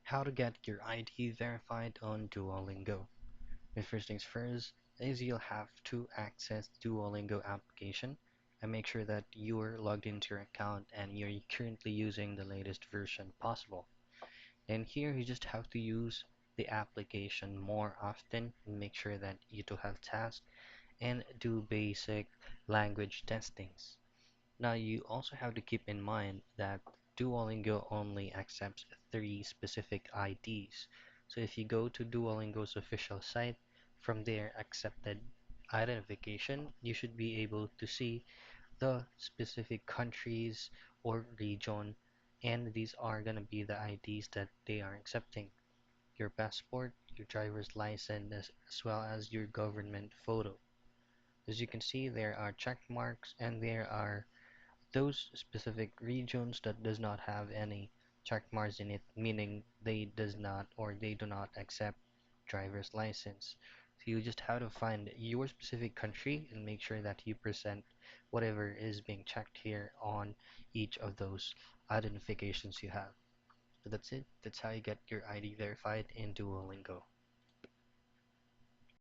How to get your ID verified on Duolingo. The first things first is you'll have to access Duolingo application and make sure that you're logged into your account and you're currently using the latest version possible. And here you just have to use the application more often and make sure that you do have tasks and do basic language testings. Now, you also have to keep in mind that Duolingo only accepts three specific IDs. So if you go to Duolingo's official site, from their accepted identification, you should be able to see the specific countries or region, and these are going to be the IDs that they are accepting. Your passport, your driver's license, as well as your government photo. As you can see, there are check marks and there are those specific regions that does not have any check marks in it, meaning they does not or they do not accept driver's license. So you just have to find your specific country and make sure that you present whatever is being checked here on each of those identifications you have. So that's it. That's how you get your ID verified in Duolingo.